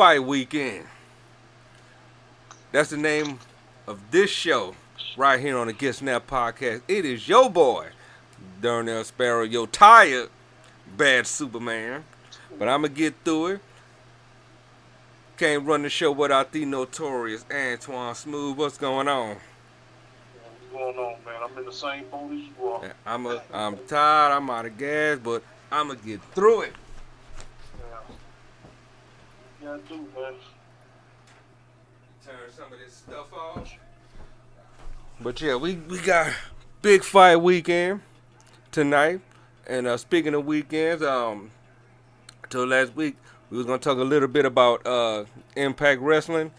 Fight Weekend. That's the name of this show right here on the Get Snap podcast. It is your boy, DarnellSparrow, your tired bad Superman. But I'm going to get through it. Can't run the show without the notorious Antoine Smooth. What's going on? What's going on, man? I'm in the same boat as you are. I'm tired. I'm out of gas, but I'm going to get through it. Yeah. Yeah, I do, man. Turn some of this stuff off. But yeah, we got big fight weekend tonight. And speaking of weekends, till last week we was gonna talk a little bit about Impact Wrestling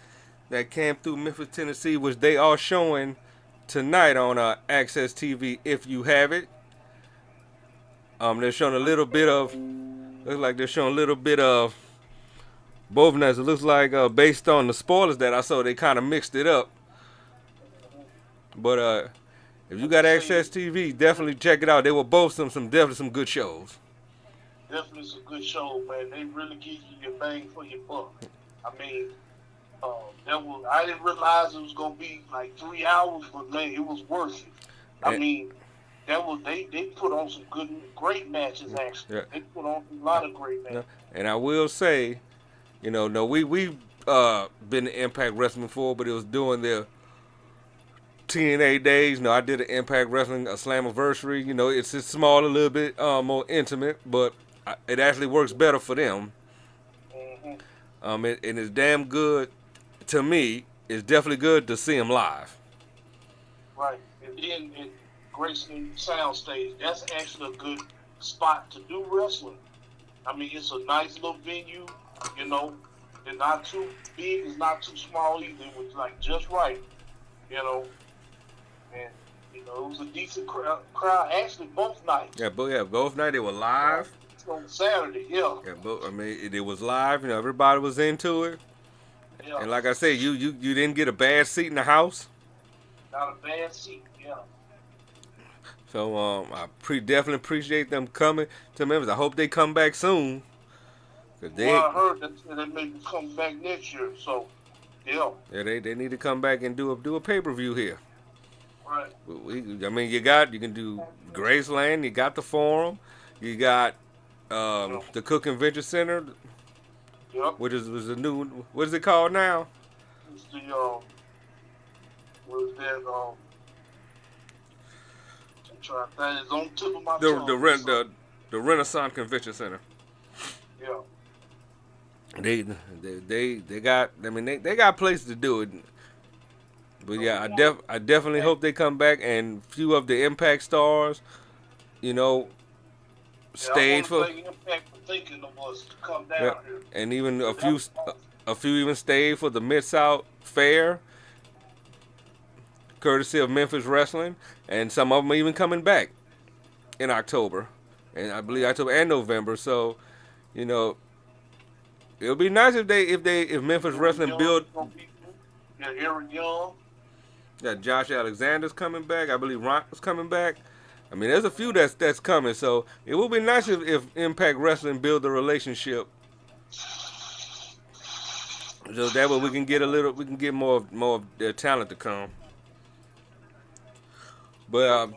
that came through Memphis, Tennessee, which they are showing tonight on Access TV if you have it. They're showing a little bit of, looks like they're showing a little bit of both nights. It looks like based on the spoilers that I saw, they kind of mixed it up. But if you got Access TV, definitely check it out. They were both definitely some good shows. Definitely some good show, man. They really give you your bang for your buck. I mean, I didn't realize it was gonna be like 3 hours, but man, it was worth it. I mean, they put on some great matches actually. Yeah. They put on a lot of great matches. And I will say, no, we've been to Impact Wrestling before, but it was doing their TNA days. I did an Impact Wrestling a Slammiversary. It's just small, a little bit more intimate, but it actually works better for them. Mm-hmm. And it's damn good to me. It's definitely good to see them live. Right, and then in Graceland Soundstage, that's actually a good spot to do wrestling. I mean, it's a nice little venue. It's not too big, it's not too small either. It was like just right. And it was a decent crowd. Actually, both nights. Yeah, both nights they were live. On Saturday, yeah. It was live. Everybody was into it. Yeah. And like I said, you didn't get a bad seat in the house. Not a bad seat, yeah. So I definitely appreciate them coming to Memphis. I hope they come back soon. I heard that they may come back next year. So, yeah. Yeah, they need to come back and do a pay-per-view here. Right. You can do Graceland. You got the Forum. You got the Cook Convention Center. Yep. Which was a new. What is it called now? It's the what is that? I'm trying to think. It's on the tip of my tongue. The Renaissance Convention Center. Yeah. They got. They got places to do it. But yeah, I definitely hope they come back, and few of the Impact stars, stayed for. Impact for thinking of us to come down here. And even a few even stayed for the Mid-South Fair, courtesy of Memphis Wrestling, and some of them are even coming back in October, and I believe October and November. So, it'll be nice if Memphis Wrestling build. Yeah, Eric Young. Yeah, Josh Alexander's coming back. I believe Ron was coming back. There's a few that's coming. So it would be nice if Impact Wrestling build a relationship, so that way we can get more of their talent to come. But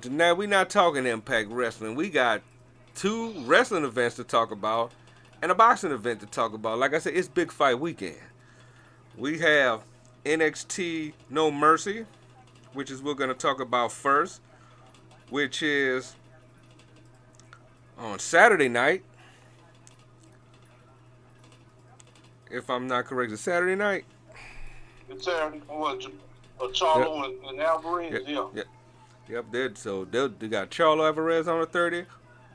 tonight we're not talking Impact Wrestling. We got 2 wrestling events to talk about and a boxing event to talk about. Like I said, it's Big Fight Weekend. We have NXT No Mercy, which is we're going to talk about first, which is on Saturday night. If I'm not correct, it's Saturday night. It's Saturday. Charlo and Alvarez, Yep, they got Charlo Alvarez on the 30th.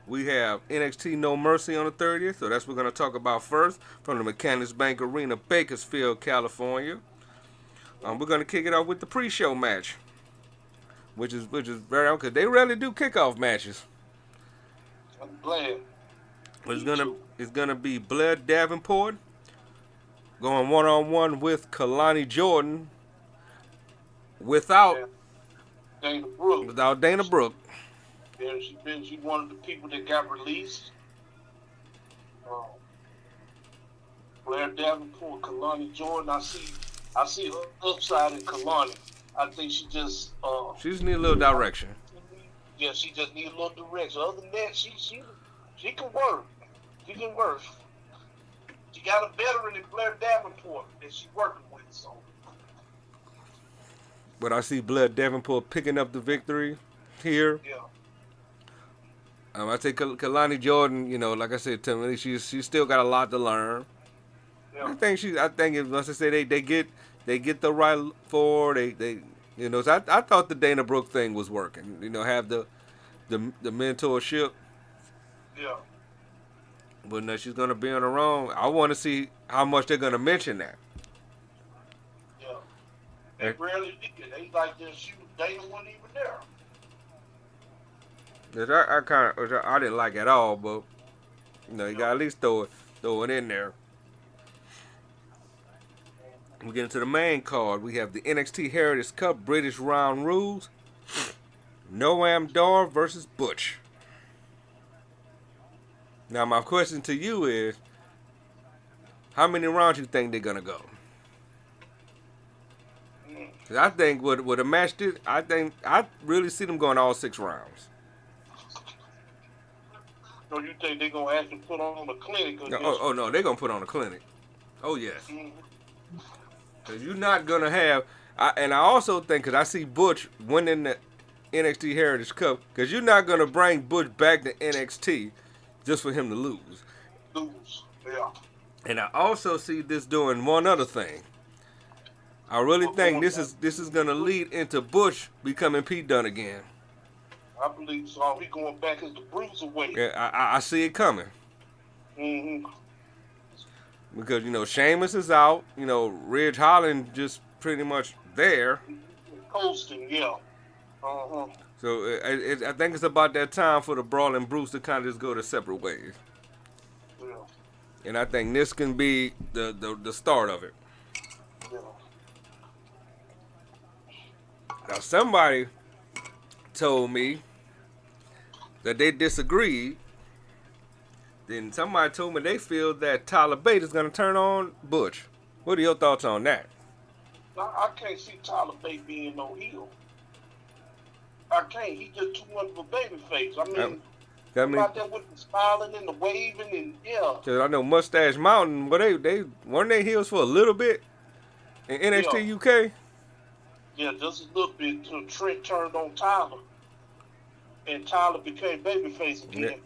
We have NXT No Mercy on the 30th, so that's what we're going to talk about first from the Mechanics Bank Arena, Bakersfield, California. We're going to kick it off with the pre-show match, which is very because they rarely do kickoff matches. I'm glad. It's gonna be Blair Davenport going one-on-one with Kalani Jordan without Dana Brooke. Without Dana Brooke. Yeah, she's one of the people that got released. Blair Davenport, Kalani Jordan. I see her upside in Kalani. I think she just She just need a little direction. yeah, she just need a little direction. Other than that, she can work. She can work. She got a veteran in Blair Davenport that she's working with. So. But I see Blair Davenport picking up the victory here. Yeah. I think Kalani Jordan, you know, like I said, to me, she's still got a lot to learn. Yeah. I think if, once I say they get the right for they you know. So I thought the Dana Brooke thing was working. You know, have the mentorship. Yeah. But no, she's gonna be on her own. I want to see how much they're gonna mention that. Yeah. They rarely did. They like this shoot. Dana wasn't even there. I didn't like it at all, but you know, you got to at least throw it in there. We get into the main card. We have the NXT Heritage Cup British Round Rules. Noam Dar versus Butch. Now my question to you is, how many rounds you think they're gonna go? 'Cause I think with a match this, I really see them going all 6 rounds. So you think they're gonna actually put on a clinic? No, no, they're gonna put on a clinic. Oh yes. Mm-hmm. Cause you're not gonna have, and I also think, cause I see Butch winning the NXT Heritage Cup, cause you're not gonna bring Butch back to NXT just for him to lose. Yeah. And I also see this doing one other thing. I really think this is gonna lead into Butch becoming Pete Dunne again. I believe so. He going back as the bruiserweight. Yeah, I see it coming. Mm-hmm. Because, you know, Sheamus is out. You know, Ridge Holland just pretty much there. Coasting, yeah. Uh-huh. So I think it's about that time for the Brawling Bruce to kind of just go their separate ways. Yeah. And I think this can be the start of it. Yeah. Now, somebody told me that they disagreed. Then somebody told me they feel that Tyler Bate is going to turn on Butch. What are your thoughts on that? I can't see Tyler Bate being no heel. I can't. He just too much of a baby face. I mean, out there with the smiling and the waving and yeah. Cause I know Mustache Mountain, but they weren't they heels for a little bit in NXT UK. Yeah, just a little bit till Trent turned on Tyler, and Tyler became babyface again.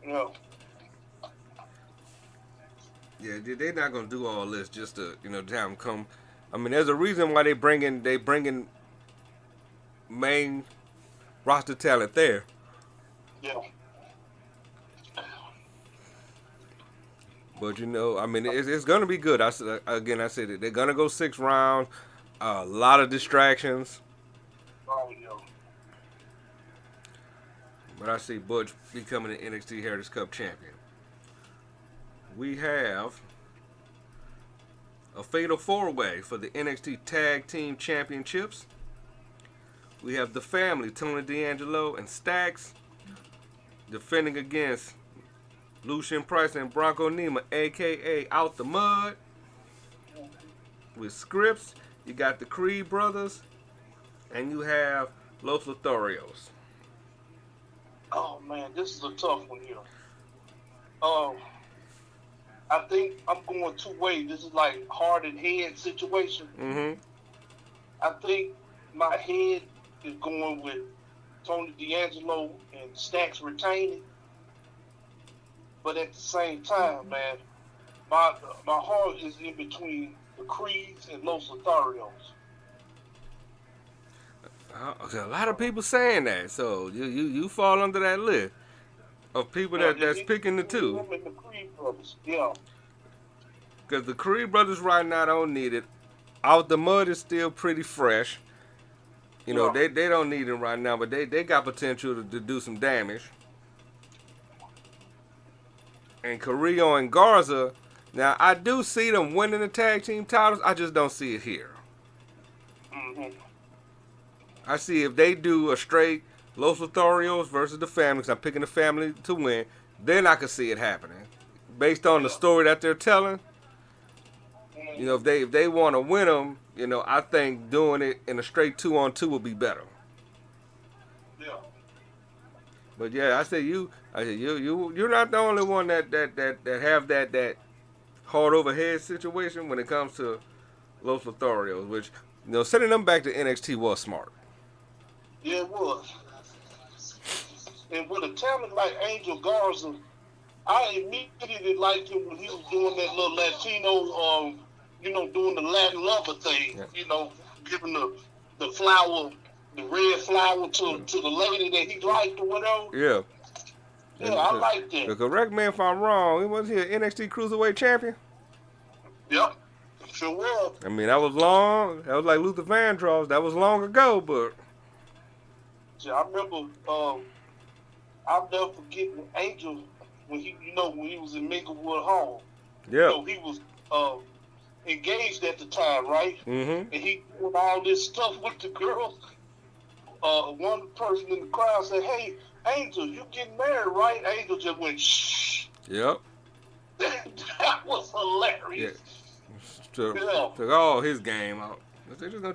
Yeah. Yeah, they're not gonna do all this just to have them come. I mean, there's a reason why they bringing main roster talent there. Yeah. But I mean, it's gonna be good. I said it. They're gonna go 6 rounds. A lot of distractions. Oh yeah. But I see Butch becoming the NXT Heritage Cup champion. We have a fatal 4-way for the NXT Tag Team Championships. We have the family, Tony D'Angelo and Stax, defending against Lucian Price and Bronco Nima, a.k.a. Out the Mud. With scripts, you got the Creed brothers, and you have Los Lotharios. Oh man, this is a tough one here. I think I'm going 2 ways. This is like heart and head situation. Mm-hmm. I think my head is going with Tony D'Angelo and Stax retaining. But at the same time, man, my heart is in between the Creeds and Los Lotharios. A lot of people saying that, so you fall under that list of people that's picking the two. The Creed brothers, yeah. Because the Creed brothers right now don't need it. Out the Mud is still pretty fresh. They don't need it right now, but they got potential to do some damage. And Carrillo and Garza, now I do see them winning the tag team titles. I just don't see it here. Mm-hmm. I see if they do a straight Los Lotharios versus the family, because I'm picking the family to win, then I could see it happening. based on the story that they're telling, you know, if they want to win them, you know, I think doing it in a straight 2-on-2 would be better. Yeah. But yeah, I said you're not the only one that have that hard overhead situation when it comes to Los Lotharios, which, you know, sending them back to NXT was smart. Yeah, it was. And with a talent like Angel Garza, I immediately liked him when he was doing that little Latino, you know, doing the Latin lover thing. Yeah. You know, giving the flower, the red flower to the lady that he liked or whatever. Yeah. Yeah, I like that. Correct me if I'm wrong. He was here NXT Cruiserweight Champion. Yep, sure was. I mean, that was long. That was like Luther Vandross. That was long ago, but Yeah, I remember. I'll never forget when Angel, when he was in Minglewood Hall. yeah. You know, he was engaged at the time, right? Mm-hmm. And he doing all this stuff with the girls. One person in the crowd said, "Hey, Angel, you getting married, right?" Angel just went, "Shh." Yep. That was hilarious. Yeah. Took all his game out. They just gonna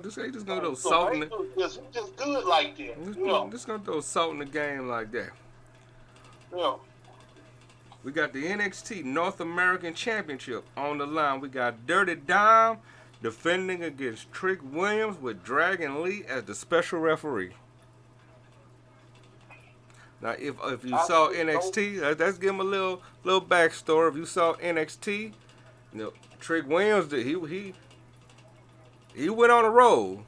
throw salt in it. Just good like that. Just gonna throw salt in the game like that. Yeah. We got the NXT North American Championship on the line. We got Dirty Dom defending against Trick Williams with Dragon Lee as the special referee. Now, if you saw NXT, let's give him a little backstory. If you saw NXT, you know, Trick Williams, he went on a roll.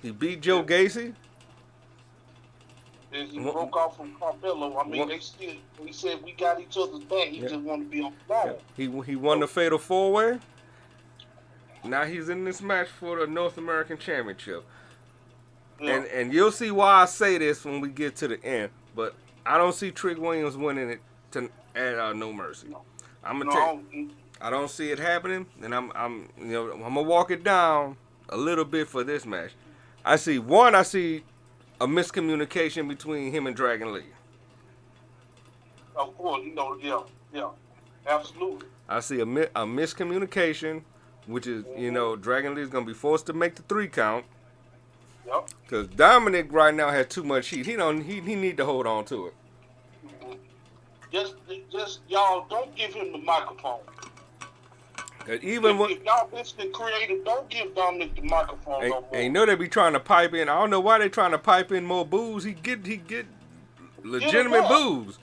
He beat Joe Gacy. And he broke off from Carmelo. I mean, he said we got each other's back. He just wanted to be on the ball. Yeah. He won the Fatal 4-Way. Now he's in this match for the North American Championship. Yeah. And you'll see why I say this when we get to the end. But I don't see Trick Williams winning it at No Mercy. No. I'm gonna tell you, I don't see it happening, and I'm gonna walk it down a little bit for this match. I see a miscommunication between him and Dragon Lee. Of course, yeah, absolutely. I see a miscommunication, which is, Dragon Lee is going to be forced to make the 3 count. Yep. Because Dominic right now has too much heat. He need to hold on to it. Mm-hmm. Just y'all don't give him the microphone. If y'all listening creative, don't give Dominic the microphone no more. And you know they be trying to pipe in. I don't know why they trying to pipe in more boos. He get legitimate boos.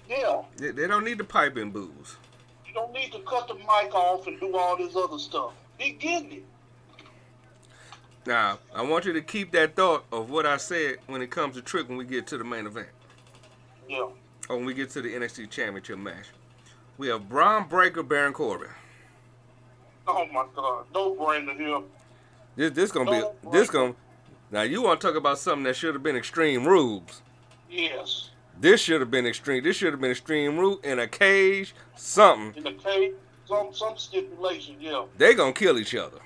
Yeah. They don't need to pipe in boos. You don't need to cut the mic off and do all this other stuff. He getting it. Now, I want you to keep that thought of what I said when it comes to Trick when we get to the main event. Yeah. Or when we get to the NXT Championship match. We have Braun Breaker, Baron Corbin. Oh my God! No brainer here. This gonna. Now you want to talk about something that should have been Extreme Rules? Yes. This should have been extreme. This should have been Extreme Rule in a cage, something. In a cage, some stipulation. Yeah. They gonna kill each other.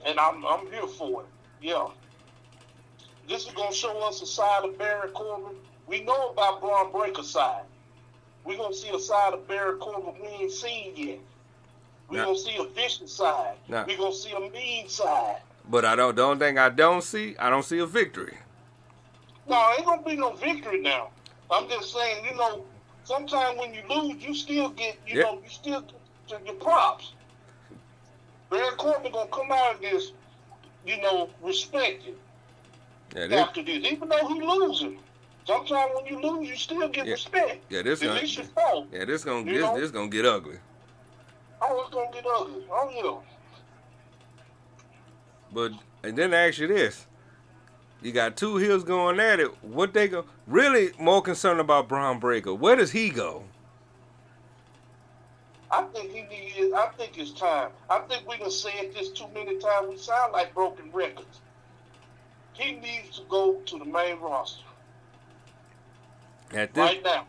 And I'm here for it. Yeah. This is gonna show us a side of Baron Corbin. We know about Braun Breaker's side. We're gonna see a side of Baron Corbin we ain't seen yet. We're going to see a vicious side. We're going to see a mean side. But the only thing I don't see a victory. No, ain't going to be no victory now. I'm just saying, sometimes when you lose, you still get, you still get your props. Baron Corbin going to come out of this, respected after this. Even though he losing. Sometimes when you lose, you still get respect. Yeah, this at least your fault. Yeah, this gonna get ugly. Oh, it's gonna get ugly. Oh, But and then I ask you this: you got 2 heels going at it. What they go? Really more concerned about Braun Breaker. Where does he go? I think it's time. I think we done said this too many times. We sound like broken records. He needs to go to the main roster. Right now.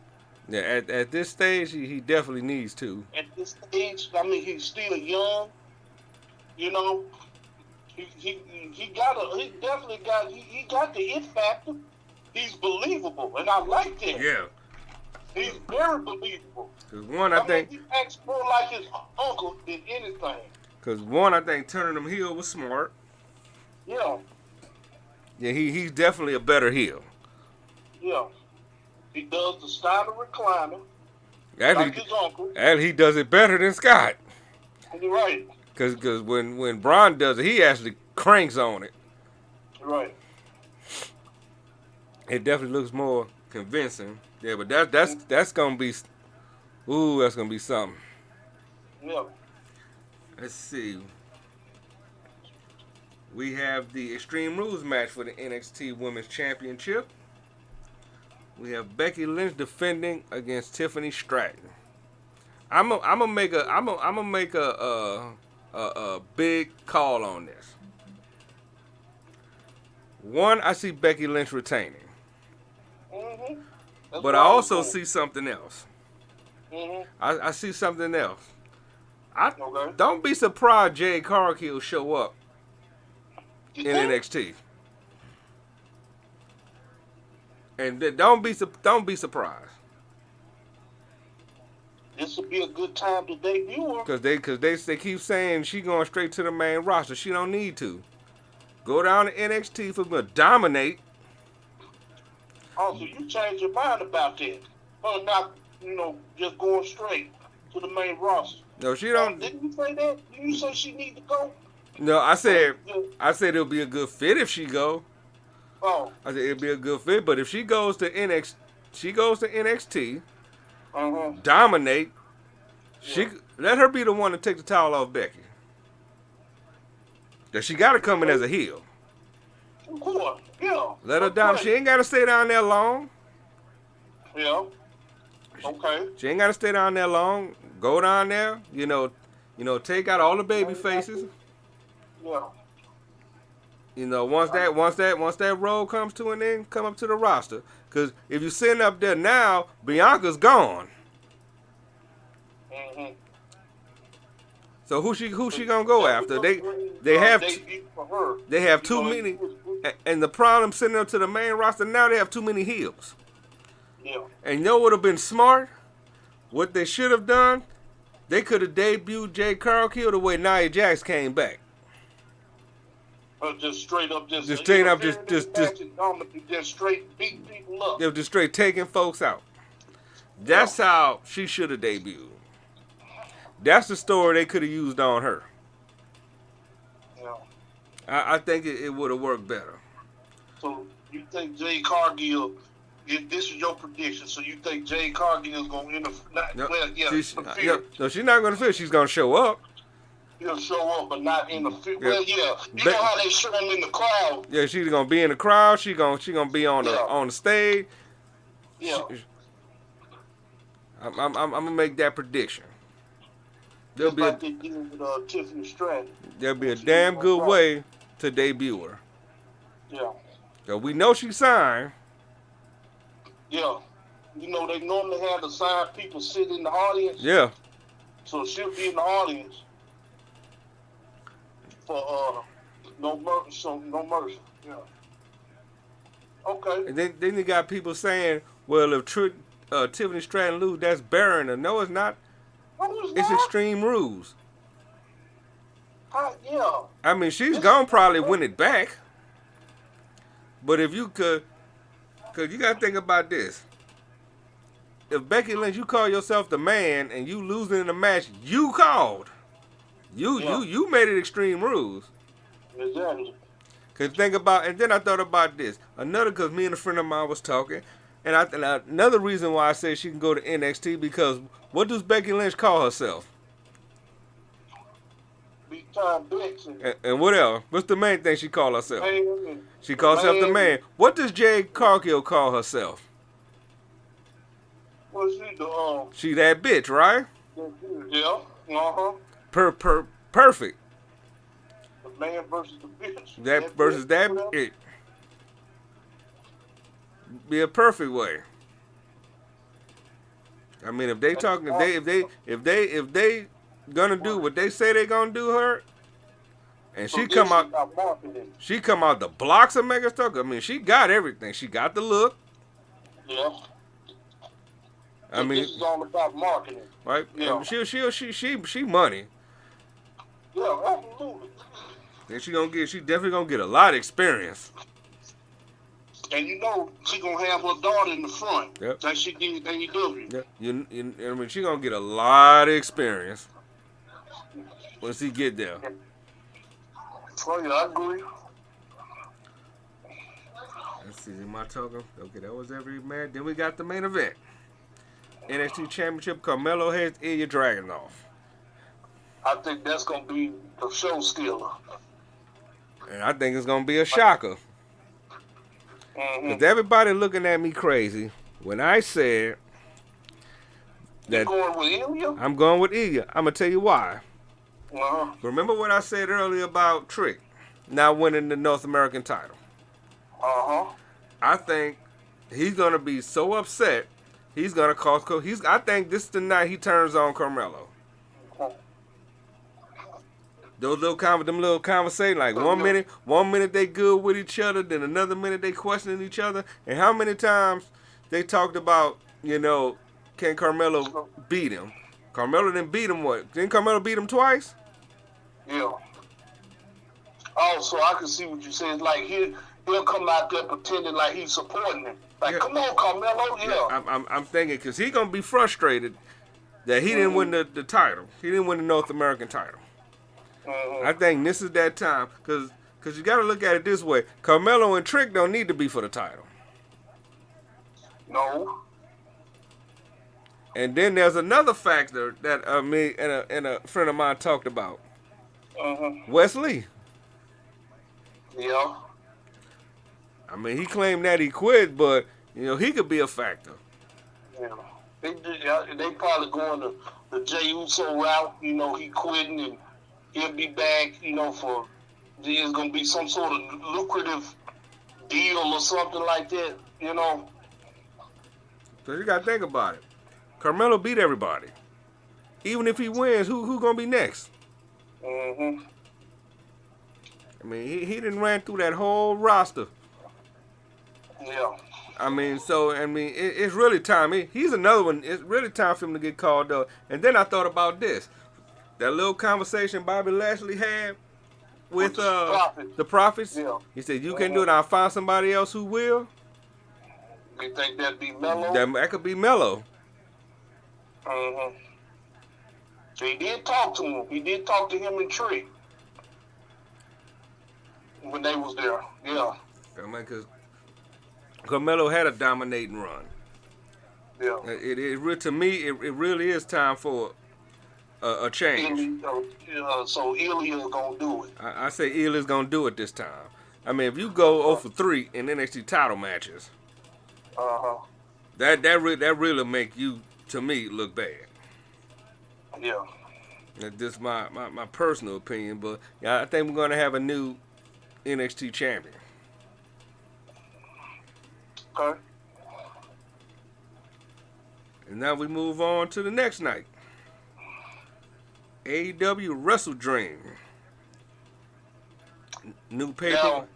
Yeah, at this stage, he definitely needs to. At this stage, I mean, he's still young. He got the it factor. He's believable, and I like that. Yeah. He's very believable. Cause one, I mean, he acts more like his uncle than anything. Cause one, I think turning him heel was smart. Yeah. Yeah, he's definitely a better heel. Yeah. He does the style of recliner. Actually, like his uncle. And he does it better than Scott. You're right. Cause when Braun does it, he actually cranks on it. Right. It definitely looks more convincing. Yeah, but that's gonna be, that's gonna be something. Yeah. Let's see. We have the Extreme Rules match for the NXT Women's Championship. We have Becky Lynch defending against Tiffany Stratton. I'm gonna make a big call on this. One, I see Becky Lynch retaining. But I also see something else. I see something else. Don't be surprised Jade Cargill show up in NXT. And don't be surprised. This would be a good time to debut her. Cause they keep saying she going straight to the main roster. She don't need to. Go down to NXT for to dominate. Oh, so you changed your mind about that? Or not? Just going straight to the main roster. No, she don't. Didn't you say that? Didn't you say she need to go? No, I said it'll be a good fit if she go. Oh. I said it'll be a good fit, but if she goes to NXT, dominate. She let her be the one to take the towel off Becky. That she got to come in as a heel. Of course, yeah. Let her down. She ain't got to stay down there long. Yeah. Okay. She ain't got to stay down there long. Go down there. Take out all the baby faces. Yeah. Once that road comes to an end, come up to the roster. Cause if you're sitting up there now, Bianca's gone. So who she gonna go after? They have too many, and the problem sitting up to the main roster now, they have too many heels. Yeah. And you know what would have been smart? What they should have done? They could have debuted Jade Cargill the way Nia Jax came back. Just straight up, just straight beating people up. They were just straight taking folks out. That's how she should have debuted. That's the story they could have used on her. Yeah. I think it would have worked better. So you think Jade Cargill? This is your prediction. So you think Jade Cargill is going to interfere? No, she's not going to interfere. She's going to show up. He'll show up, but not interfere. Yeah. Well, yeah. You know how they show him in the crowd. Yeah, she's gonna be in the crowd. She gonna be on the stage. Yeah. I'm gonna make that prediction. There'll be with Tiffany Stratton. There'll be a damn good way to debut her. Yeah. So we know she signed. Yeah. They normally have the signed people sit in the audience. Yeah. So she'll be in the audience. For no mercy. Yeah. Okay. And then you got people saying, well, if Tiffany Stratton lose, that's burying her. No, it's not. It's Extreme Rules. Yeah. I mean, she's gonna probably win it back. But if you could, cause you gotta think about this. If Becky Lynch, you call yourself the man, and you losing in the match, you called. You made it Extreme Rules. Exactly. Cause think about, and then I thought about this. Cause me and a friend of mine was talking, and another reason why I say she can go to NXT, because what does Becky Lynch call herself? Big time bitch. And what else? What's the main thing she call herself? She calls herself the man. What does Jade Cargill call herself? Well, she that bitch, right? Yeah. Perfect. The man versus the bitch. That versus that bitch. Be a perfect way. I mean, if they talking, if they gonna do what they say they gonna do her, and she come out the blocks of mega stuff. I mean, she got everything. She got the look. Yeah. I mean, this is all about marketing. Right? Yeah. She money. Yeah, absolutely. And she definitely gonna get a lot of experience. And you know she gonna have her daughter in the front. Yep. Like she did at AEW. Yeah. I mean, she gonna get a lot of experience once he get there. Oh yeah, I agree. Let's see, am I talking? Okay, that was every match. Then we got the main event. NXT Championship, Carmelo has Ilya Dragunov. I think that's gonna be the show stealer. And I think it's gonna be a shocker. Because everybody looking at me crazy when I said that you going with Ilya? I'm going with Ilya. I'm gonna tell you why. Uh-huh. Remember what I said earlier about Trick not winning the North American title? Uh-huh. I think he's gonna be so upset. He's gonna cause. I think this is the night he turns on Carmelo. Those little conversations, like one minute they good with each other, then another minute they questioning each other. And how many times they talked about, can Carmelo beat him? Carmelo didn't beat him what? Didn't Carmelo beat him twice? Yeah. Oh, so I can see what you saying. Like he'll come out there pretending like he's supporting him. Like, come on, Carmelo, yeah. I'm thinking because he's gonna be frustrated that he didn't win the title. He didn't win the North American title. I think this is that time because you got to look at it this way. Carmelo and Trick don't need to be for the title. No. And then there's another factor that me and a friend of mine talked about. Wesley. Yeah. I mean, he claimed that he quit, but he could be a factor. Yeah. They probably going the Jey Uso route. He quitting and he'll be back. For there's gonna be some sort of lucrative deal or something like that. So you gotta think about it. Carmelo beat everybody. Even if he wins, who gonna be next? I mean, he didn't ran through that whole roster. Yeah. I mean, it's really time. He's another one. It's really time for him to get called up. And then I thought about this. That little conversation Bobby Lashley had with the Prophets. Yeah. He said, you can do it. I'll find somebody else who will. You think that'd be Melo? That could be Melo. He did talk to him. He did talk to him and Tree when they was there. Yeah. I mean, because Carmelo had a dominating run. Yeah. To me, it really is time for a change. So Ilya's gonna do it. I say Ilya's gonna do it this time. I mean, if you go 0 for 3 in NXT title matches, that really make you, to me, look bad. Yeah. That's just my personal opinion, but I think we're gonna have a new NXT champion. Okay. And now we move on to the next night. AEW Wrestle Dream. New pay-per-view.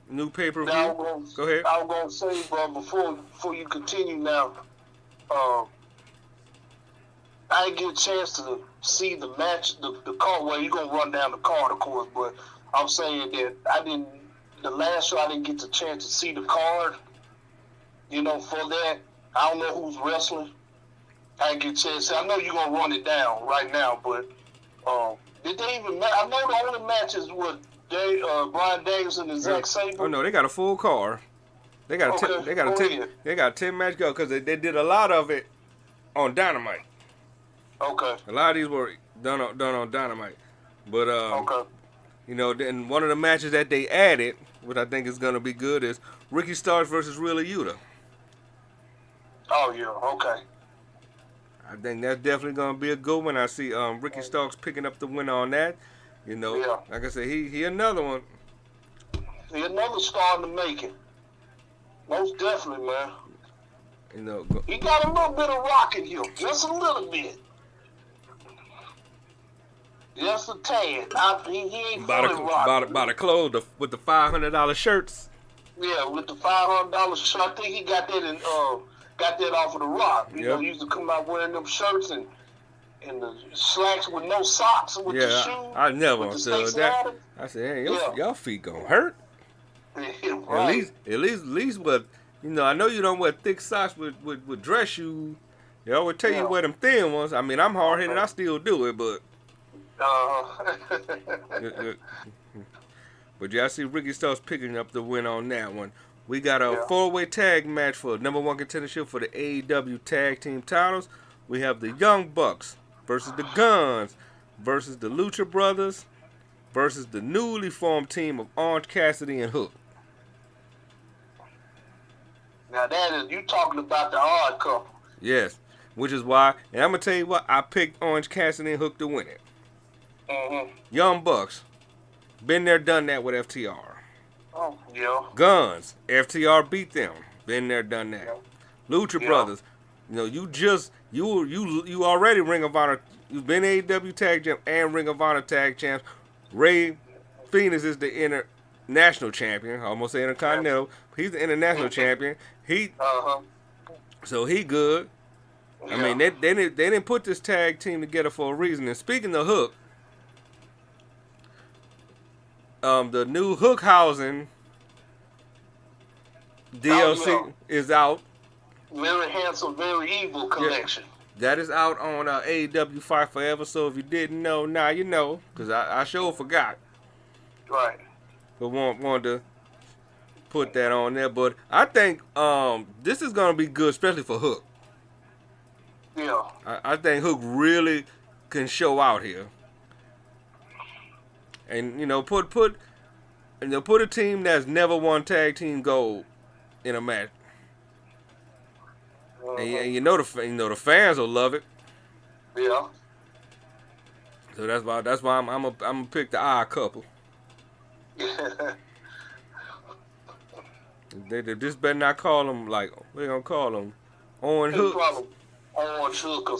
Go ahead. I was gonna say, bro, before you continue now, I didn't get a chance to see the match, the card. Well, you're gonna run down the card, of course, but I'm saying that the last show I didn't get the chance to see the card. For that, I don't know who's wrestling. I didn't get a chance. I know you're gonna run it down right now, but did they even? I know the only matches were Bryan Danielson and Zack Sabre. Oh no, they got a full card. They got a 10 match go because they did a lot of it on Dynamite. Okay. A lot of these were done on Dynamite, but then one of the matches that they added, which I think is gonna be good, is Ricky Starks versus Wheeler Yuta. Oh yeah, okay. I think that's definitely gonna be a good one. I see Ricky Starks picking up the win on that. Yeah. Like I said, he another one. He another star in the making. Most definitely, man. He got a little bit of rock in him, just a little bit. Just a tad. He ain't fully rock. By the clothes with the $500 shirts. Yeah, with the $500 shirt. I think he got that got that off of the Rock. You know, Yep. he used to come out wearing them shirts and the slacks with no socks with the shoes. I never with the understood Stacey that. Adams. I said, hey, Yeah. y'all feet gonna hurt. Right. At least, but you know, I know you don't wear thick socks with dress shoes. They always tell you wear them thin ones. I mean, I'm hard headed, I still do it, but. But yeah, I see Ricky Starks picking up the win on that one. We got a 4-way tag match for number 1 contendership for the AEW tag team titles. We have the Young Bucks versus the Guns versus the Lucha Brothers versus the newly formed team of Orange Cassidy and Hook. Now that is, you talking about the odd couple. Yes, which is why, and I'm going to tell you what, I picked Orange Cassidy and Hook to win it. Young Bucks, been there, done that with FTR. Oh, yeah. Guns, FTR beat them. Been there, done that. Lucha Brothers, you know, you already Ring of Honor. You've been AEW Tag Champ and Ring of Honor Tag Champs. Ray Phoenix is the international champion. I almost say Intercontinental. He's the international champion. So he good. I mean, they didn't put this tag team together for a reason. And speaking of Hook, the new Hookhausen DLC is out. Very Handsome, Very Evil collection. That is out on AEW Fight Forever. So if you didn't know, now you know, because I sure forgot. Right. But wanted to put that on there. But I think this is gonna be good, especially for Hook. Yeah. I think Hook really can show out here. And you know, put a team that's never won tag team gold in a match. And you know the fans will love it. Yeah. So that's why I'm gonna pick the odd couple. They just better not call them like, what they gonna call them? Orange Hook. Orange Hook or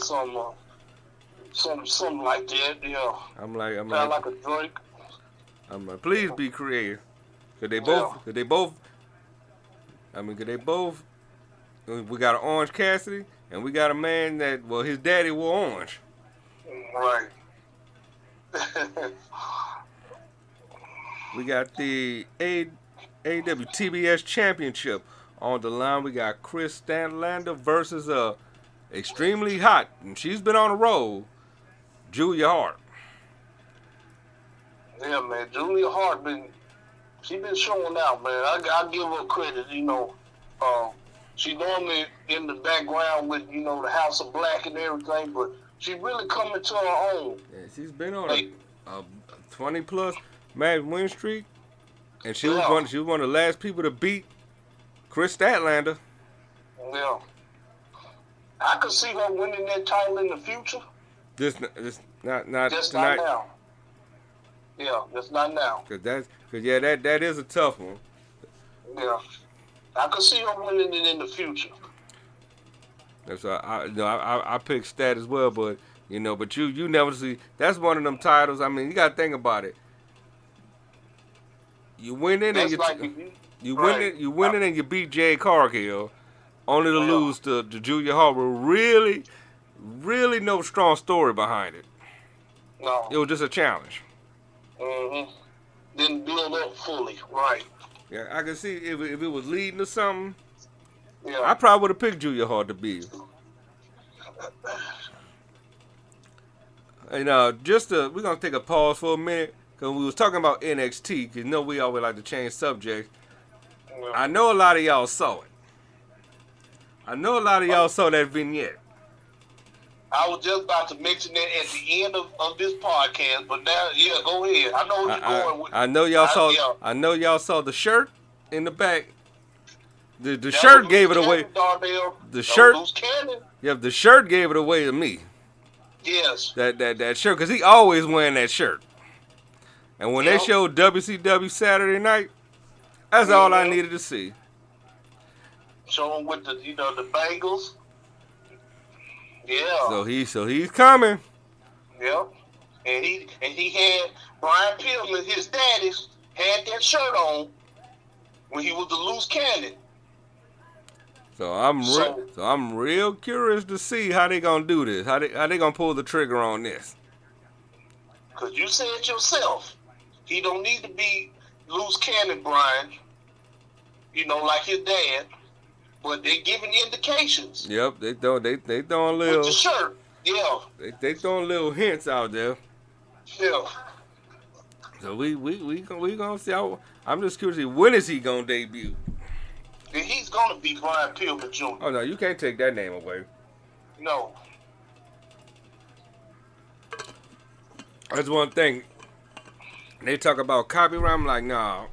something like that. Yeah. I'm like a drink. I'm like, please be creative. Cause they both. We got an Orange Cassidy, and we got a man that, well, his daddy wore orange. Right. We got the AEW TBS Championship on the line. We got Chris Statlander versus extremely hot, and she's been on a roll, Julia Hart. Yeah, man, Julia Hart she been showing out, man. I give her credit, you know. She normally in the background with, you know, the House of Black and everything, but she really coming to her own. Yeah, she's been on a 20+ match win streak, and she was one of the last people to beat Chris Statlander. Yeah. I could see her winning that title in the future. Just not Just not now. Yeah, just not now. That is a tough one. Yeah. I could see her winning it in the future. That's why I picked Stat as well, but you never see. That's one of them titles. I mean, you got to think about it. You win it and you win it and you beat Jay Cargill, only to lose to Julia Hart. Really, really no strong story behind it. No. It was just a challenge. Didn't build up fully, right? Yeah, I can see if it was leading to something. Yeah. I probably would have picked Julia Hart to beat. And we're gonna take a pause for a minute because we was talking about NXT. Because we always like to change subjects. Yeah. I know a lot of y'all saw it. I know a lot of y'all saw that vignette. I was just about to mention that at the end of this podcast, but now, go ahead. I know where you're going with. I know y'all saw. Yeah. I know y'all saw the shirt in the back. The shirt gave it away. The shirt. Yeah, the shirt gave it away to me. Yes. That shirt, because he always wearing that shirt. And when they showed WCW Saturday night, that's all I needed to see. Show him with the bangles. Yeah. So he's coming. Yep. And he had Brian Pillman, his daddy, had that shirt on when he was the loose cannon. So I'm real curious to see how they gonna do this. How they gonna pull the trigger on this? Because you said yourself, he don't need to be loose cannon, Brian. Like his dad. But they giving indications. Yep, they throwing With the little shirt, yeah. they throwing little hints out there. Yeah. So we gonna see. I'm just curious. When is he gonna debut? And he's gonna be Brian Pillman Jr. Oh no, you can't take that name away. No. That's one thing. They talk about copyright. I'm like, nah.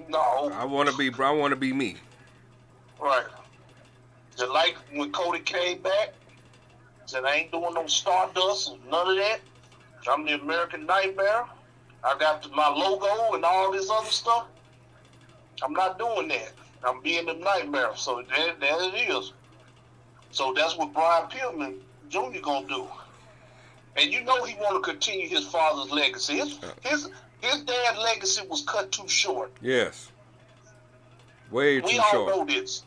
No. I wanna be me. Right. Just like when Cody came back, said I ain't doing no Stardust and none of that. I'm the American Nightmare. I got my logo and all this other stuff. I'm not doing that. I'm being the Nightmare. So there it is. So that's what Brian Pillman Jr. gonna do. And he want to continue his father's legacy. His dad's legacy was cut too short. Yes. Way too short. We all know this.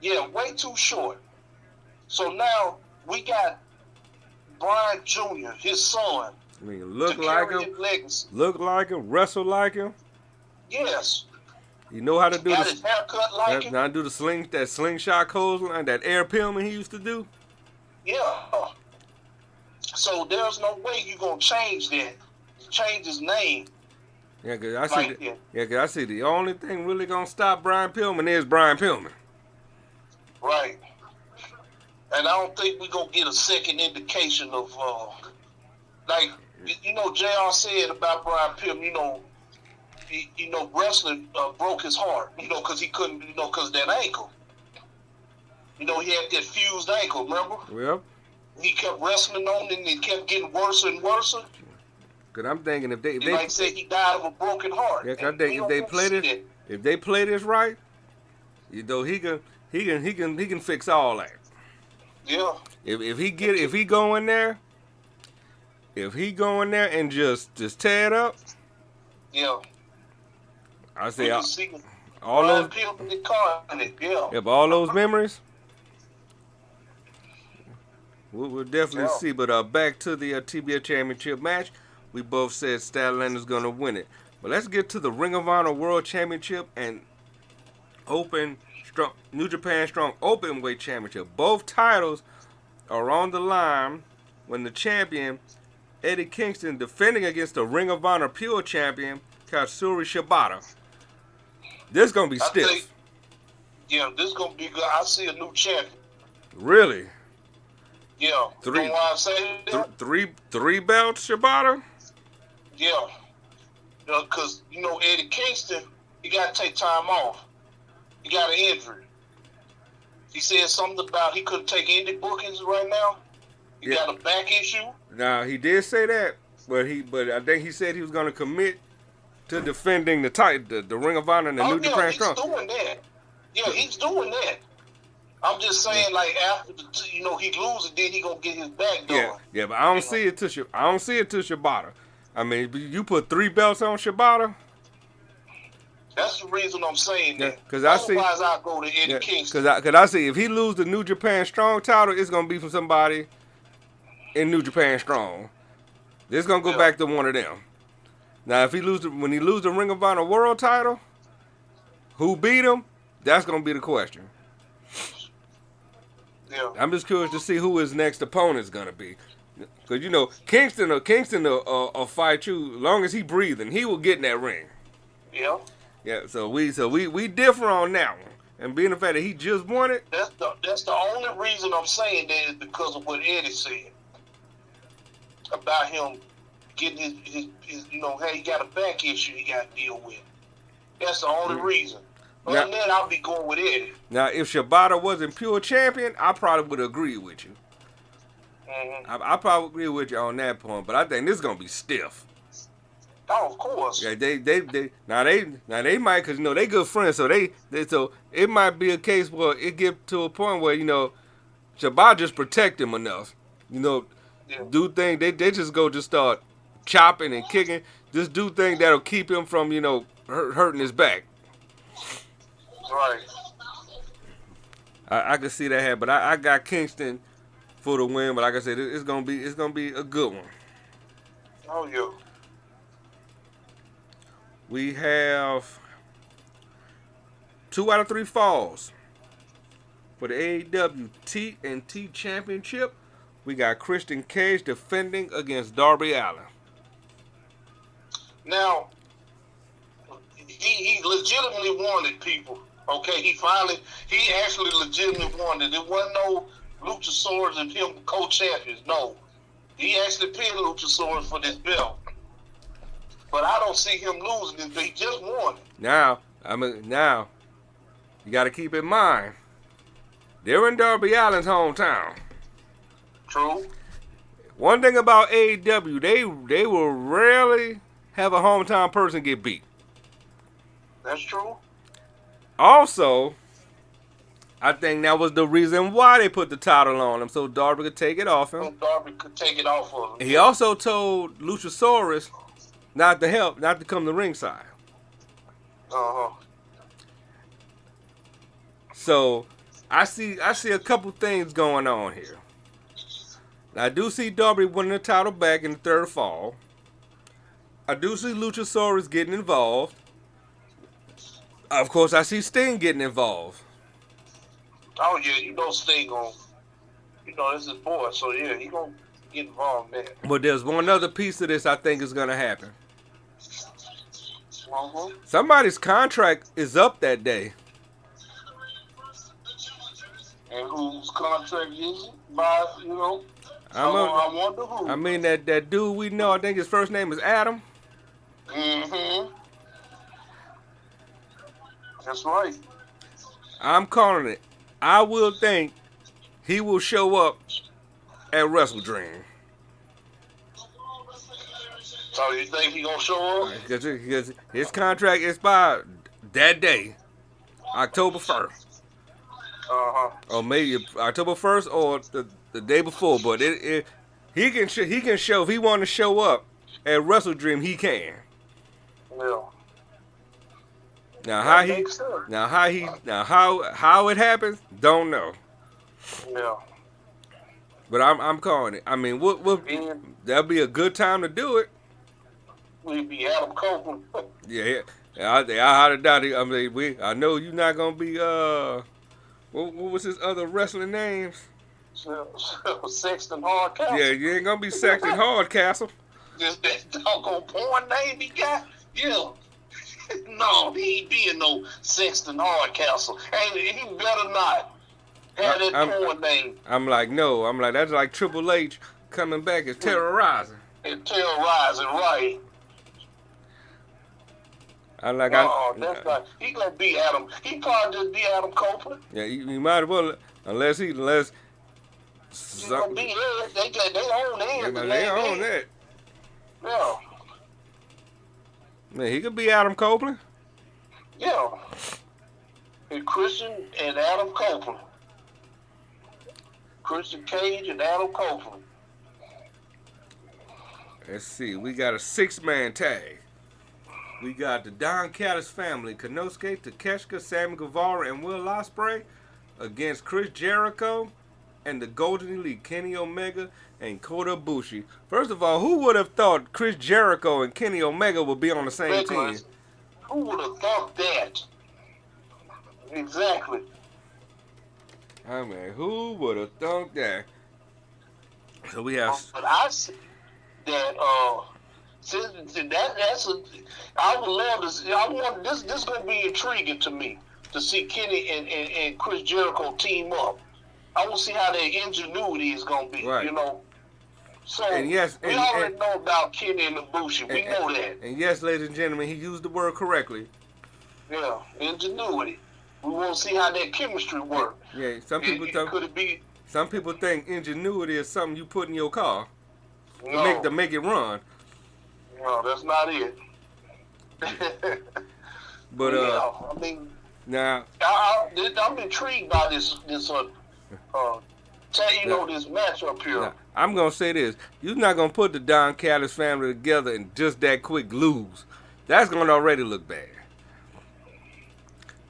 Yeah, way too short. So now we got Brian Jr., his son. I mean, look like him, wrestle like him. Yes. You know how to do his haircut like him. Now do that slingshot clothesline, that air Pillman he used to do. Yeah. So there's no way you're gonna change that. Change his name. Yeah, cause I see the only thing really gonna stop Brian Pillman is Brian Pillman. Right. And I don't think we're gonna get a second indication of JR said about Brian Pillman, wrestling broke his heart, because he couldn't, because of that ankle. He had that fused ankle, remember? Yep. He kept wrestling on it and it kept getting worse and worse. Cause I'm thinking if they said he died of a broken heart. Yeah, I think if they play this right, he can fix all that. Yeah. If he go in there and just tear it up. Yeah. I say all those people in the car in it, yeah. If all those memories. We'll definitely see. But back to the TBS Championship match. We both said Statlander is going to win it. But let's get to the Ring of Honor World Championship and New Japan Strong Openweight Championship. Both titles are on the line when the champion, Eddie Kingston, defending against the Ring of Honor Pure Champion, Katsuyori Shibata. This is going to be stiff. This is going to be good. I see a new champion. Really? Yeah. Three, you know why I say that? Three belts, Shibata? Yeah. Because, Eddie Kingston, he got to take time off. He got an injury. He said something about he couldn't take any bookings right now. He got a back issue. Now, he did say that, but I think he said he was going to commit to defending the Ring of Honor and the New Japan Strong. He's doing that. Yeah, he's doing that. I'm just saying, after he loses, then he gonna get his back done. Yeah, but I don't see it to Shibata. I mean, you put 3 belts on Shibata. That's the reason I'm saying that. Otherwise, I go to Eddie Kingston. Because I see if he loses the New Japan Strong title, it's gonna be from somebody in New Japan Strong. It's gonna go back to one of them. Now, if when he loses the Ring of Honor World title, who beat him? That's gonna be the question. Yeah. I'm just curious to see who his next opponent's gonna be, because Kingston will fight you as long as he breathing. He will get in that ring. Yeah. Yeah. So we differ on that one, and being the fact that he just won it. That's the only reason I'm saying that is because of what Eddie said about him getting his hey, he got a back issue he got to deal with. That's the only reason. Other than that, I'll be going with Eddie. Now, if Shibata wasn't pure champion, I probably would agree with you. Mm-hmm. I probably agree with you on that point, but I think this is gonna be stiff. Oh, of course. Yeah, they might, because they good friends, so so it might be a case where it get to a point where Shibata just protect him enough, do things they just start chopping and kicking, just do things that'll keep him from hurting his back. Right. I can see that happen, but I got Kingston for the win. But like I said, it's gonna be a good one. Oh yeah. We have 2 out of 3 falls for the AEW TNT Championship. We got Christian Cage defending against Darby Allin. Now, he legitimately wanted people. Okay, he actually legitimately wanted. There wasn't no Luchasaurus and him co-champions. No, he actually paid Luchasaurus for this belt. But I don't see him losing it. He just won it. Now, you got to keep in mind, they're in Darby Allin's hometown. True. One thing about AEW, they will rarely have a hometown person get beat. That's true. Also, I think that was the reason why they put the title on him, so Darby could take it off him. So Darby could take it off of him. He also told Luchasaurus not to come to ringside. Uh-huh. So I see a couple things going on here. I do see Darby winning the title back in the third fall. I do see Luchasaurus getting involved. Of course, I see Sting getting involved. Oh yeah, you know Sting this is his boy, so yeah, he gonna get involved, man. But there's one other piece of this I think is gonna happen. Uh-huh. Somebody's contract is up that day. And whose contract is it? By, I wonder who. I mean that dude we know, I think his first name is Adam. Mm-hmm. That's right. I'm calling it. I will think he will show up at Wrestle Dream. So you think he gonna show up? Because his contract expired that day, October 1st. Uh-huh. Or maybe October 1st or the day before. But he can show, if he want to show up at Wrestle Dream, he can. Yeah. Now how it happens, don't know. Yeah. But I'm calling it. I mean, that'll be a good time to do it. We'd be Adam Copeland. Yeah. I doubt it. I mean, I know you're not gonna be what was his other wrestling names? Sexton Hardcastle. Yeah, you ain't gonna be Sexton Hardcastle. Just that doggone porn name he got. Yeah. No, he ain't being no Sexton Hardcastle. And he better not have that porn name. I'm like, no. I'm like, that's like Triple H coming back as Terrorizing. And Terrorizing, right. I'm like, that's right. He gonna be Adam. He probably just be Adam Copeland. Yeah, you might as well, unless. He gonna be Ed. They own Ed. They own that. Yeah. Man, he could be Adam Copeland. Yeah. And Christian and Adam Copeland. Christian Cage and Adam Copeland. Let's see. We got a 6-man tag. We got the Don Callis family, Konosuke Takeshita, Sammy Guevara, and Will Ospreay against Chris Jericho and the Golden Elite, Kenny Omega and Kota Ibushi. First of all, who would have thought Chris Jericho and Kenny Omega would be on the same team? Who would have thought that? Exactly. I mean, who would have thought that? So we have. But I see that. I would love to see. I want this. This is gonna be intriguing to me to see Kenny and Chris Jericho team up. I want to see how their ingenuity is gonna be. Right. So we already know about Kenny and Ibushi. We know that. And yes, ladies and gentlemen, he used the word correctly. Yeah, ingenuity. We want to see how that chemistry works. Yeah, some people think ingenuity is something you put in your car to make it run. No, that's not it. But I mean, now I'm intrigued by this this matchup here. Now, I'm gonna say this: you're not gonna put the Don Callis family together and just that quick lose. That's gonna already look bad.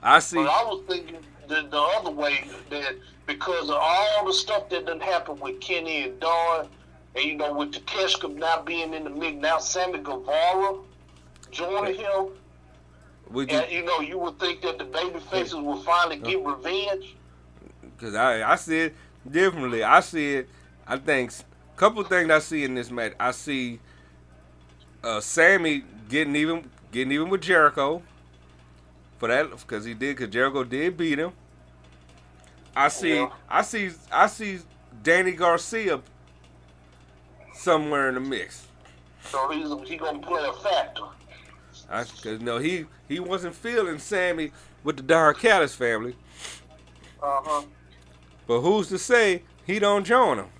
I But see. I was thinking the other way, that because of all the stuff that done happened with Kenny and Dawn, and with the Cashapp now being in the mix, now Sammy Guevara joining him, Would you? and you would think that the baby faces will finally get revenge. Because I see it differently. I see it. I think a couple of things I see in this match. I see Sammy getting even with Jericho for that because Jericho did beat him. I see Yeah. I see I see Danny Garcia somewhere in the mix. So he gonna play a factor. Because he wasn't feeling Sammy with the Don Callis family, Uh-huh. but who's to say he don't join them?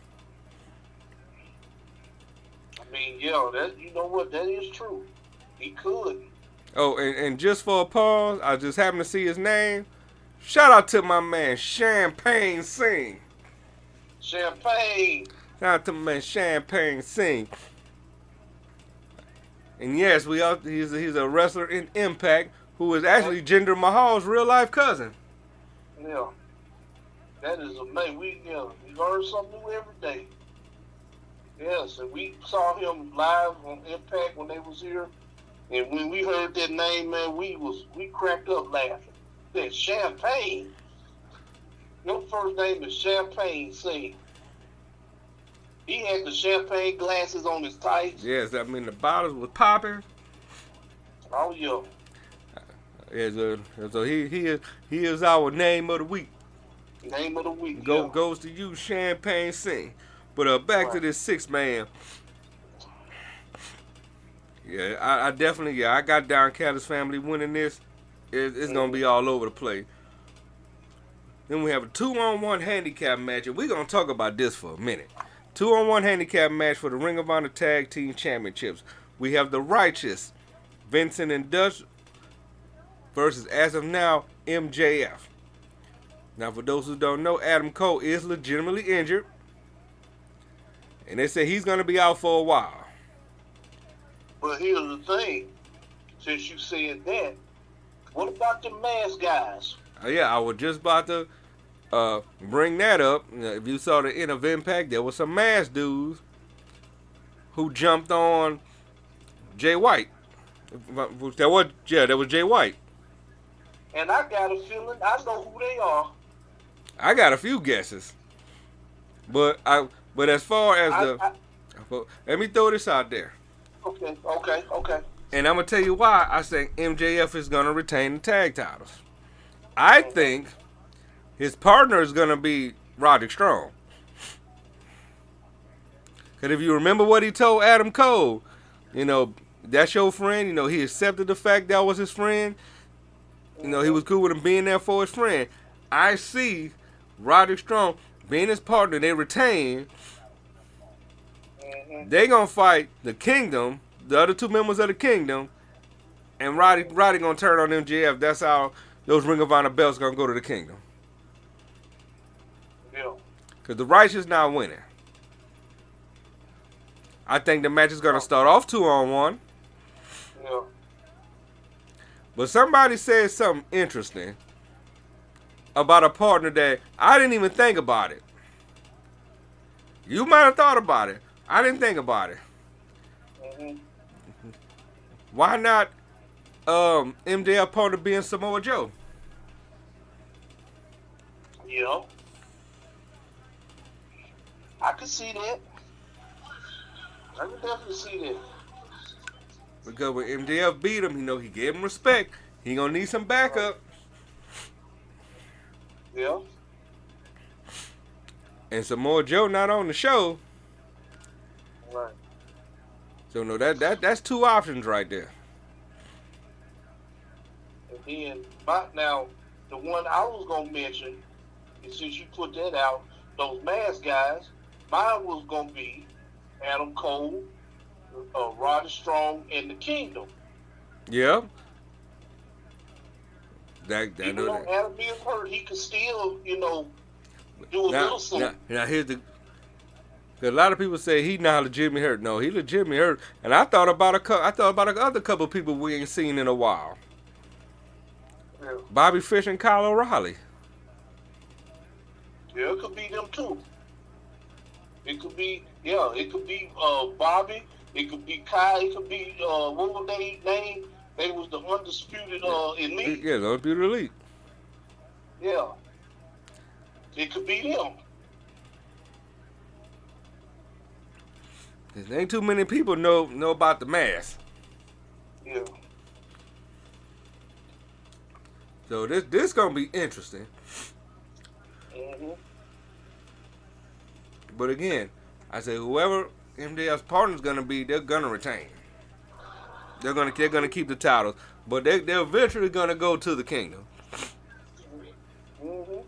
I mean, yeah, that you know what, that is true. He could. Oh, and just for a pause, I just happened to see his name. Shout out to my man Champagne Singh. Champagne. Shout out to my man Champagne Singh. And yes, he's a wrestler in Impact who is actually Jinder Mahal's real life cousin. Yeah. That is amazing. We learn something new every day. Yes, and we saw him live on Impact when they was here. And when we heard that name, man, we cracked up laughing. Said Champagne. Your first name is Champagne Singh. He had the champagne glasses on his tights. Yes, I mean the bottles was popping. Oh yeah. So he is our name of the week. Name of the week. Goes to you, Champagne Singh. But back to this 6-man. Yeah, I definitely I got Don Callis family winning this. It's gonna be all over the place. Then we have a 2-on-1 handicap match, and we're gonna talk about this for a minute. 2-on-1 handicap match for the Ring of Honor Tag Team Championships. We have the Righteous, Vincent and Dutch versus, as of now, MJF. Now, for those who don't know, Adam Cole is legitimately injured, and they say he's gonna be out for a while. But here's the thing. Since you said that, what about the mask guys? Yeah, I was just about to bring that up. If you saw the end of Impact, there was some masked dudes who jumped on Jay White. That was Jay White. And I got a feeling I know who they are. I got a few guesses, but as far as let me throw this out there. Okay. And I'm gonna tell you why I think MJF is gonna retain the tag titles. I think his partner is gonna be Roderick Strong. Cause if you remember what he told Adam Cole, that's your friend. He accepted the fact that was his friend. He was cool with him being there for his friend. I see Roderick Strong being his partner. They retain. They gonna fight the Kingdom, the other two members of the Kingdom, and Roddy gonna turn on MJF. That's how those Ring of Honor belts gonna go to the Kingdom. Yeah. Cause the Righteous not winning. I think the match is gonna start off 2-on-1. Yeah. But somebody said something interesting about a partner that I didn't even think about it. You might have thought about it. I didn't think about it. Mm-hmm. Why not MJF partner being Samoa Joe? Yeah. I can see that. I can definitely see that. Because when MJF beat him, he gave him respect. He gonna need some backup. Yeah. And Samoa Joe not on the show. Right. So no, that's two options right there. And then now the one I was gonna mention, and since you put that out, those mask guys, mine was gonna be Adam Cole, Roddy Strong, and the Kingdom. Yeah. Even though Adam being hurt, he could still, do a little something. Now here's the. Cause a lot of people say he not legitimately hurt. No, he legitimately hurt. And I thought about a other couple of people we ain't seen in a while. Yeah. Bobby Fish and Kyle O'Reilly. Yeah, it could be them too. It could be, yeah, it could be Bobby. It could be Kai. It could be what was they name? They was the undisputed elite. Yeah, those be the elite. Yeah, it could be them. There ain't too many people know about the mask. Yeah. So this gonna be interesting. Mm-hmm. But again, I say whoever MJF's partner's gonna be, they're gonna retain. They're gonna keep the titles, but they're eventually gonna go to the Kingdom. Mm-hmm.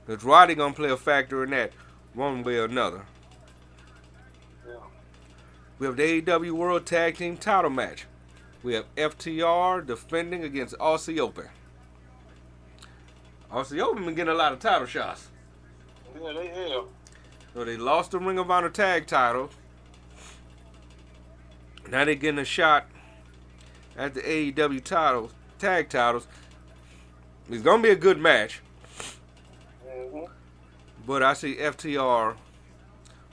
Cause Roddy gonna play a factor in that one way or another. Yeah. We have the AEW World Tag Team Title match. We have FTR defending against Aussie Open. Aussie Open been getting a lot of title shots. Yeah, they have. So they lost the Ring of Honor tag title. Now they're getting a shot at the AEW tag titles. It's gonna be a good match. Mm-hmm. But I see FTR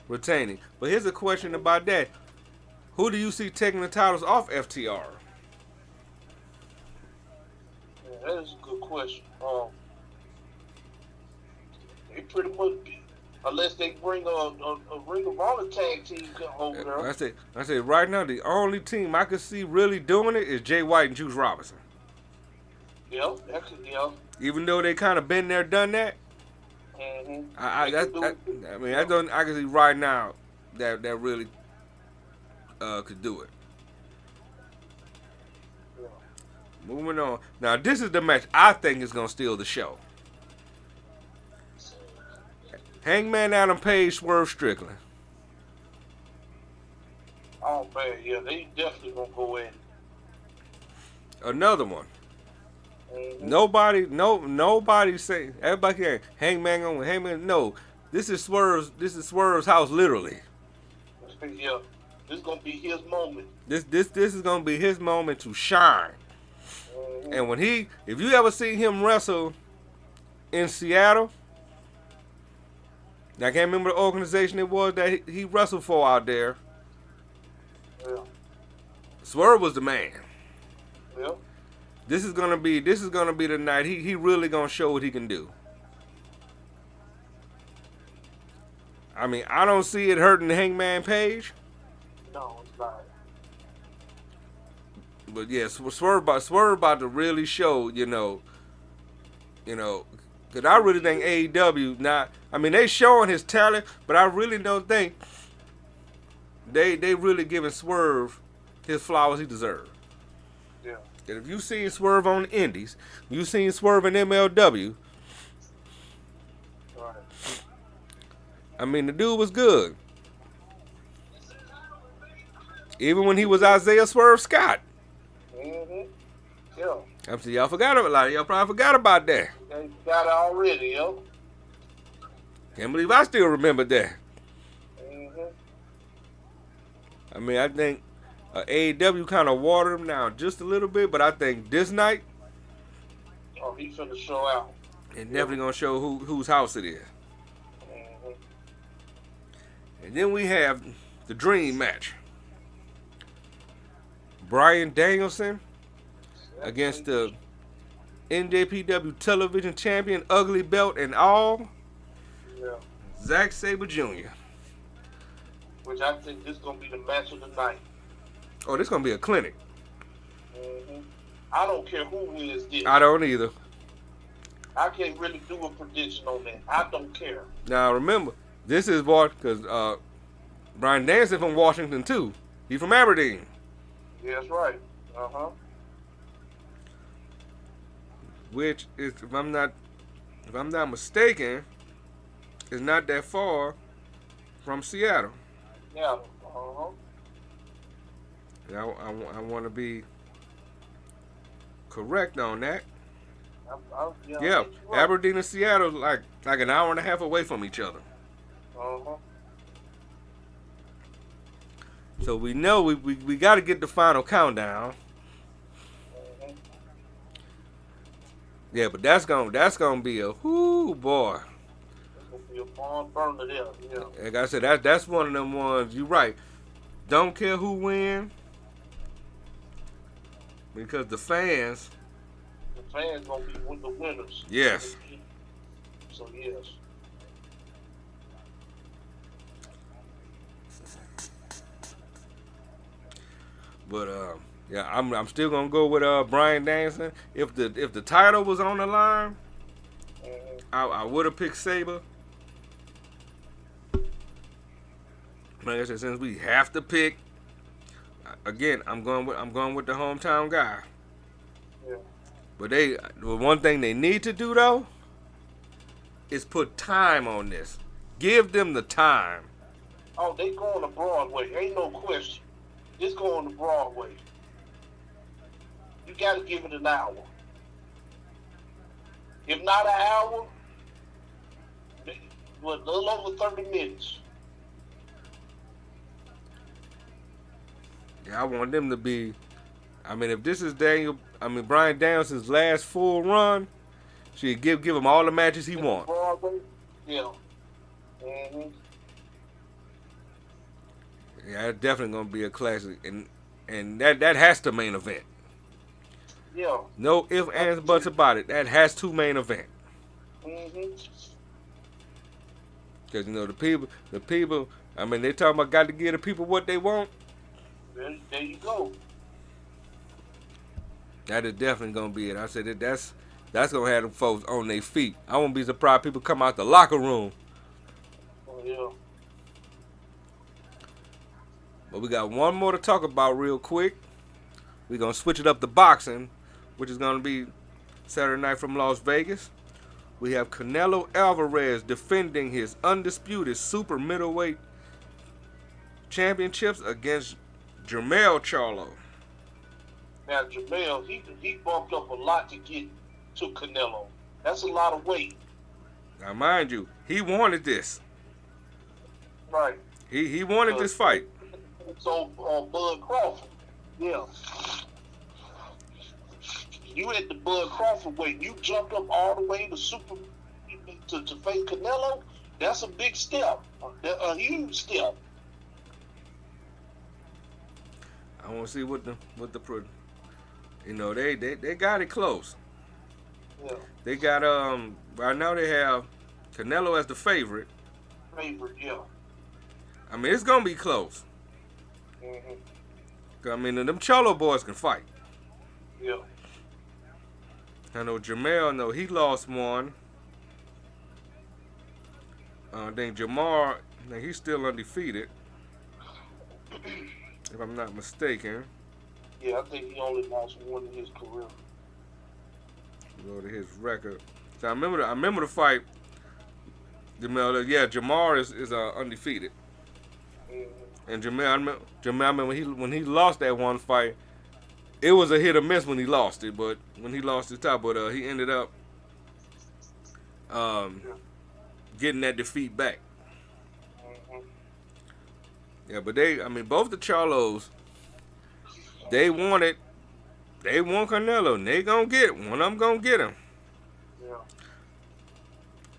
retaining. But here's a question about that. Who do you see taking the titles off FTR? Yeah, that is a good question. They pretty much, unless they bring a Ring of Honor tag team over there. I say right now the only team I could see really doing it is Jay White and Juice Robinson. Yeah, that's it. Yeah. Even though they kind of been there, done that. Mm-hmm. I can see right now that really could do it. Yeah. Moving on. Now this is the match I think is gonna steal the show. Hangman Adam Page, Swerve Strickland. Oh man, yeah, they definitely gonna go in. Another one. Mm-hmm. Nobody say everybody saying Hangman on Hangman. No, this is Swerve's house literally. Yeah, this is gonna be his moment. This is gonna be his moment to shine. Mm-hmm. And when if you ever see him wrestle in Seattle, I can't remember the organization it was that he wrestled for out there. Yeah. Swerve was the man. Yeah. This is gonna be the night he really gonna show what he can do. I mean, I don't see it hurting Hangman Page. No, it's not. But yeah, Swerve about to really show, you know, because I really think AEW not. I mean, they showing his talent, but I really don't think they really giving Swerve his flowers he deserves. Yeah. And if you seen Swerve on the Indies, you seen Swerve in MLW. Right. I mean, the dude was good. Even when he was Isaiah Swerve Scott. Mm-hmm. Yeah. I'm saying y'all forgot about a lot of y'all probably forgot about that. They got it already, yo. Can't believe I still remember that. Mm-hmm. I mean, I think AEW kind of watered him down just a little bit, but I think this night, Oh, he's finna show out. it's definitely gonna show whose house it is. Mm-hmm. And then we have the dream match. Bryan Danielson against the NJPW television champion, ugly belt and all, Yeah. Zack Sabre Jr. Which I think this is gonna be the match of the night. Oh, this gonna be a clinic. Mm-hmm. I don't care who wins this. I don't either. I can't really do a prediction on that. I don't care. Now remember, this is what because Bryan Danielson from Washington too. He's from Aberdeen. Yeah, that's right. Uh-huh. Which is, if I'm not mistaken, is not that far from Seattle. Yeah. Uh-huh. And I want to be correct on that. Yeah, right. Aberdeen and Seattle like an hour and a half away from each other. Uh-huh. So we know we got to get the final countdown. Mm-hmm. Yeah, but that's gonna be a whoo boy. It's gonna be a barn burner there. Yeah. Like I said, that's one of them ones. You right. Don't care who win because the fans. The fans gonna be with the winners. Yes. So yes. But yeah, I'm still gonna go with Bryan Danielson. If the title was on the line, I would have picked Sabre. Like I said, since we have to pick, again, I'm going with the hometown guy. Yeah. But the one thing they need to do though is put time on this. Give them the time. Oh, they going to Broadway. Ain't no question. It's going to Broadway. You got to give it an hour. If not an hour, well, a little over 30 minutes. Yeah, I want them to be. I mean, if this is Bryan Danielson's last full run, should give him all the matches he wants. Broadway, yeah. Mm-hmm. Yeah, it's definitely gonna be a classic, and that has to main event. Yeah. No ifs, ands, buts about it. That has to main event. Mm-hmm. Because the people. I mean, they talking about got to give the people what they want. There you go. That is definitely gonna be it. I said that's gonna have them folks on their feet. I won't be surprised people come out the locker room. Oh, yeah. But we got one more to talk about real quick. We're gonna switch it up to boxing, which is gonna be Saturday night from Las Vegas. We have Canelo Alvarez defending his undisputed super middleweight championships against Jermell Charlo. Now, Jermell, he bumped up a lot to get to Canelo. That's a lot of weight. Now, mind you, he wanted this. Right. He wanted this fight. So, Bud Crawford, yeah. You at the Bud Crawford weight. You jumped up all the way to to face Canelo. That's a big step, a huge step. I want to see what the they got it close. Yeah. They got right now they have Canelo as the favorite. Yeah. I mean, it's gonna be close. Mm-hmm. I mean, them Charlo boys can fight. Yeah. I know Jermell, he lost one. I think Jamar, he's still undefeated, if I'm not mistaken. Yeah, I think he only lost one in his career. Go to his record. So I remember the fight. Jamar is undefeated. Mm-hmm. And Jermell, when he lost that one fight, it was a hit or miss when he lost it. But when he lost his top, he ended up getting that defeat back. Mm-hmm. Yeah, but both the Charlos, they want Canelo, and they gonna get it. One of them gonna get him. Yeah.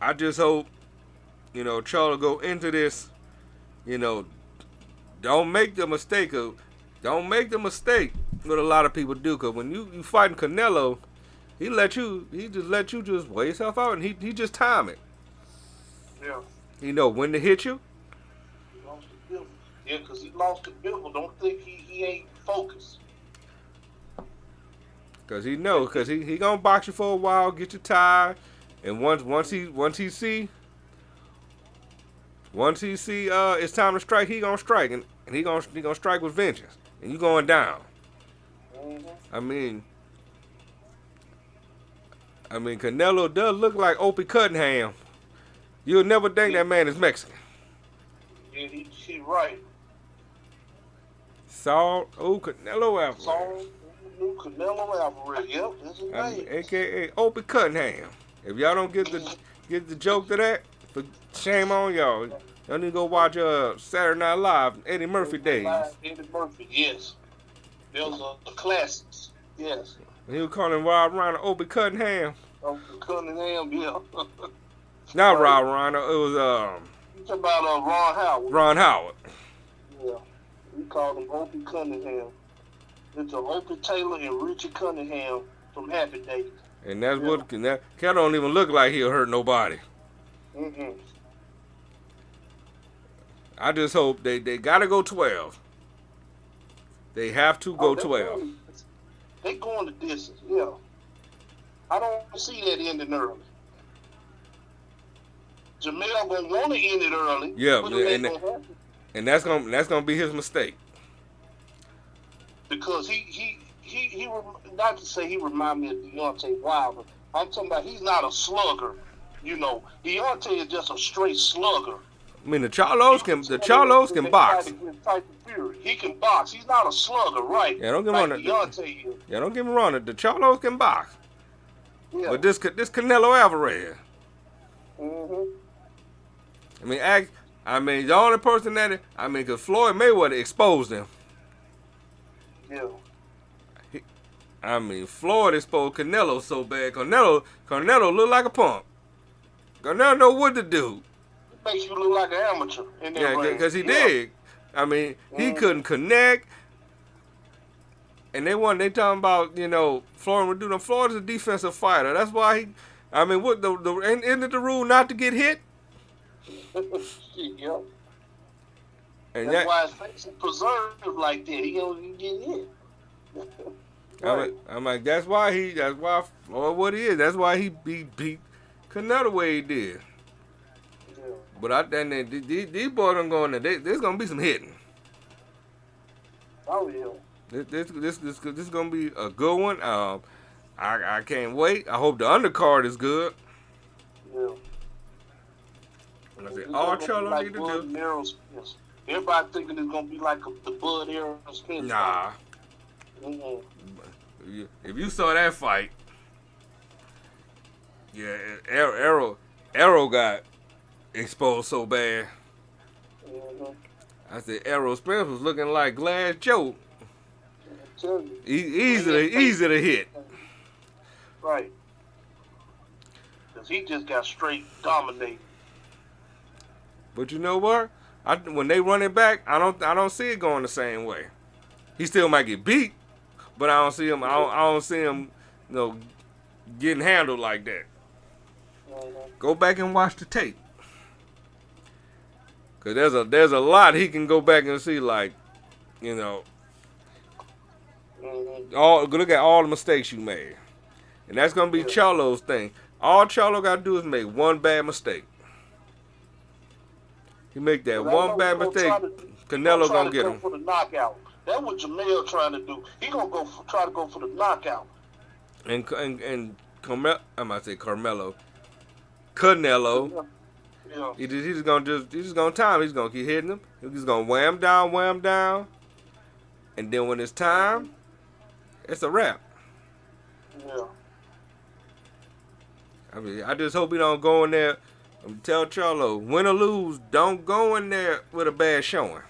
I just hope, Charlo go into this, don't make the mistake what a lot of people do. Cause when you fighting Canelo, he just let you just weigh yourself out, and he just time it. Yeah. He know when to hit you. He lost the Bill. Yeah, because he lost the Bill. Don't think he ain't focused. Cause he gonna box you for a while, get you tired, and once he see it's time to strike, he gonna strike, and he gonna strike with vengeance, and you going down. Mm-hmm. I mean Canelo does look like Opie Cunningham. You'll never think that man is Mexican. Yeah, he right. Canelo Alvarez. Canelo Alvarez. Yep, that's his name. AKA Opie Cunningham. If y'all don't get the joke to that, shame on y'all. Y'all need to go watch Saturday Night Live, Eddie Murphy days. Eddie Murphy, yes. Those are the classics. Yes. And he was calling Rob Reiner Opie Cunningham. Cunningham, yeah. Not Right. Rob Reiner. It was You talking about Ron Howard? Ron Howard. Yeah. We called him Opie Cunningham. It's Opie Taylor and Richard Cunningham from Happy Days. And that's what that cat don't even look like he'll hurt nobody. Mm-hmm. I just hope they gotta go 12. They have to go 12. They going the distance, yeah. I don't see that ending early. Jamel gonna want to end it early. Yeah, but it ain't gonna happen. And that's gonna be his mistake. Because he not to say he remind me of Deontay Wilder. I'm talking about he's not a slugger. You know, Deontay is just a straight slugger. I mean, the Charlos can box. He can box. He's not a slugger, right? Yeah, don't get me wrong. Deontay is. Yeah, don't get me wrong. The Charlos can box. Yeah. But this Canelo Alvarez. Mm-hmm. I mean, the only person because Floyd Mayweather exposed him. Yeah. Floyd exposed Canelo so bad. Canelo looked like a punk. Canelo know what to do. It makes you look like an amateur in that ring. Because he did. He couldn't connect. And they talking about, Floyd would do them. Floyd is a defensive fighter. That's why isn't it the rule not to get hit? Yeah. And that's why his face is preserved like that. He don't get hit. Right. That's why Floyd what he is. That's why he beat Canelo the way he did. Yeah. But I think these boys are going to. There's gonna be some hitting. Oh yeah. This is gonna be a good one. I can't wait. I hope the undercard is good. Yeah. I said, all Charlo need to do. Yes. Everybody thinking it's gonna be like the Bud Errol Spence. Nah. Mm-hmm. If you saw that fight, yeah, Errol got exposed so bad. Mm-hmm. I said Errol Spence was looking like Glass Joe. Easy to hit. Right. Because he just got straight dominated. But you know what? When they run it back, I don't see it going the same way. He still might get beat, but I don't see him. I don't see him, getting handled like that. Mm-hmm. Go back and watch the tape, cause there's a lot he can go back and see, like, Mm-hmm. look at all the mistakes you made, and that's gonna be Charlo's thing. All Charlo got to do is make one bad mistake. He make that one bad mistake, Canelo gonna get him for the knockout. That's what Jamel trying to do. He gonna try to go for the knockout. And Carmelo, I might say Carmelo, Canelo. Yeah. He's just gonna time. He's gonna keep hitting him. He's gonna wham down, and then when it's time, it's a wrap. Yeah. I just hope he don't go in there. Tell Charlo, win or lose, don't go in there with a bad showing.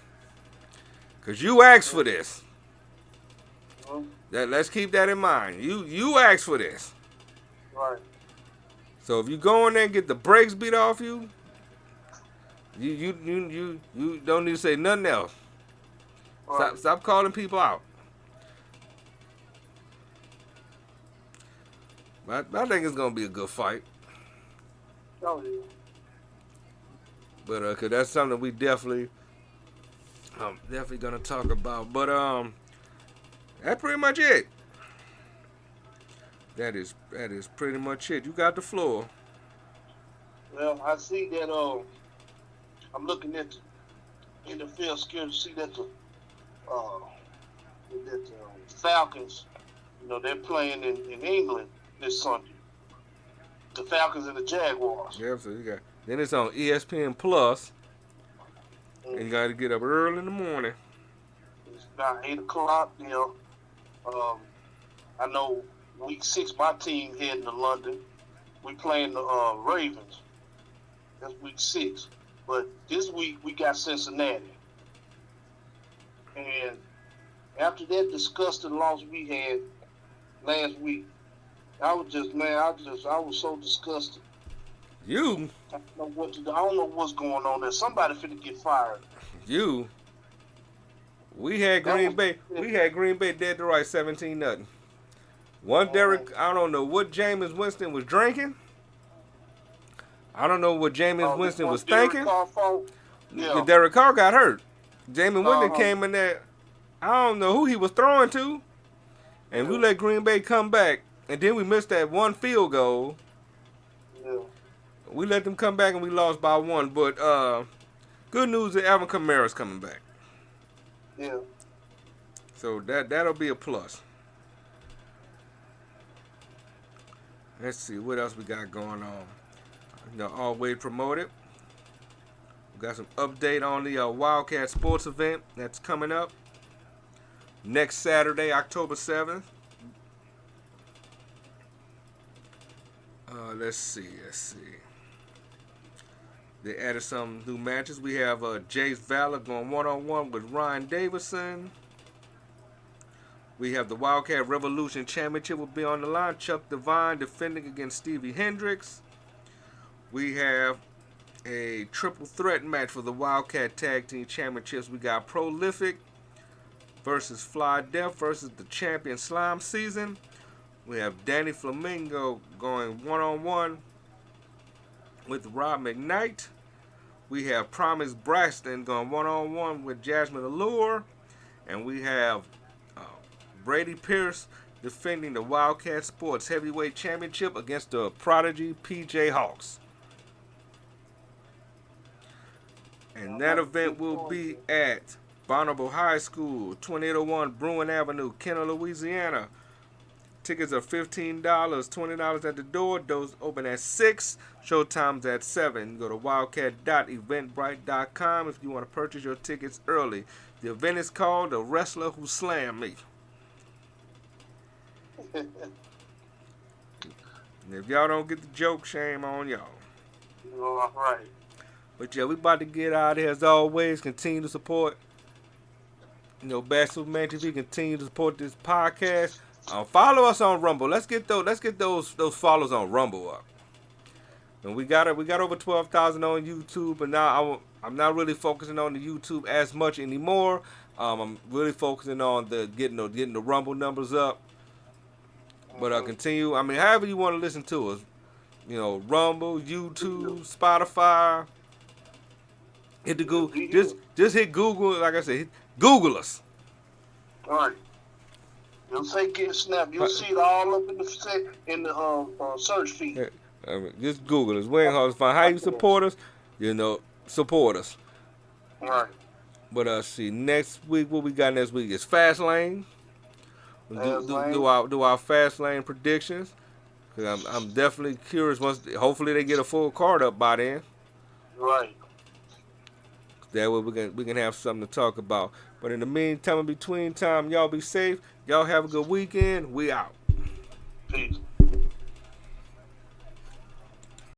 Cause you asked for this. Let's keep that in mind. You asked for this. Right. So if you go in there and get the brakes beat off you, you don't need to say nothing else. Right. Stop calling people out. But I think it's gonna be a good fight. Oh yeah. But cause that's something we definitely gonna talk about. But that's pretty much it. That is pretty much it. You got the floor. Well, I see that. I'm looking at the NFL schedule. See that the Falcons. They're playing in England this Sunday. The Falcons and the Jaguars. Yeah, so you got. Then it's on ESPN Plus. And you got to get up early in the morning. It's about 8 o'clock. I know week 6, my team heading to London. We playing the Ravens. That's week 6. But this week we got Cincinnati. And after that disgusting loss we had last week, I was just, man, I was so disgusted. You, I don't know what to do. I don't know what's going on there. Somebody finna get fired. you. We had That Green was, Bay. We had Green Bay dead to right 17-0. One Derek. I don't know what Jameis Winston was drinking. I don't know what Jameis this Winston one was Derek thinking. Carr fault. Yeah. Derek Carr got hurt. Jameis Winston Uh-huh. came in there. I don't know who he was throwing to, and we let Green Bay come back, and then we missed that one field goal. Yeah. We let them come back and we lost by one. But good news that Alvin Kamara's coming back. Yeah. So that'll be a plus. Let's see what else we got going on. Always promoted. We got some update on the Wildcat Sports event that's coming up next Saturday, October 7th. Let's see. They added some new matches. We have Jace Valor going one-on-one with Ryan Davison. We have the Wildcat Revolution Championship will be on the line. Chuck Devine defending against Stevie Hendricks. We have a triple threat match for the Wildcat Tag Team Championships. We got Prolific versus Fly Death versus the champion Slime Season. We have Danny Flamingo going one-on-one with Rob McKnight. We have Promise Braxton going one-on-one with Jasmine Allure. And we have Brady Pierce defending the Wildcat Sports Heavyweight Championship against the Prodigy PJ Hawks. And that event will be at Bonneville High School, 2801 Bruin Avenue, Kenner, Louisiana. Tickets are $15, $20 at the door. Doors open at 6. Showtime's at 7. Go to wildcat.eventbrite.com if you want to purchase your tickets early. The event is called The Wrestler Who Slammed Me. And if y'all don't get the joke, shame on y'all. All right. But yeah, we about to get out of here as always. Continue to support, Bad Superman TV. Continue to support this podcast. Follow us on Rumble. Let's get those follows on Rumble up. And we got over 12,000 on YouTube, but now I'm not really focusing on the YouTube as much anymore. I'm really focusing on getting the Rumble numbers up. But continue. I mean, however you want to listen to us, Rumble, YouTube, Spotify. Hit the Google. Just hit Google. Like I said, Google us. All right. You'll say get Snap. You'll see it all up in the search feed. Just Google us. We ain't hard to find. How you support us? Support us. All right. But see, next week, what we got next week is Fast Lane. Do our Fast Lane predictions. Cause I'm definitely curious. Hopefully they get a full card up by then. Right. That way we can have something to talk about. But in the meantime, in between time, y'all be safe. Y'all have a good weekend. We out. Peace.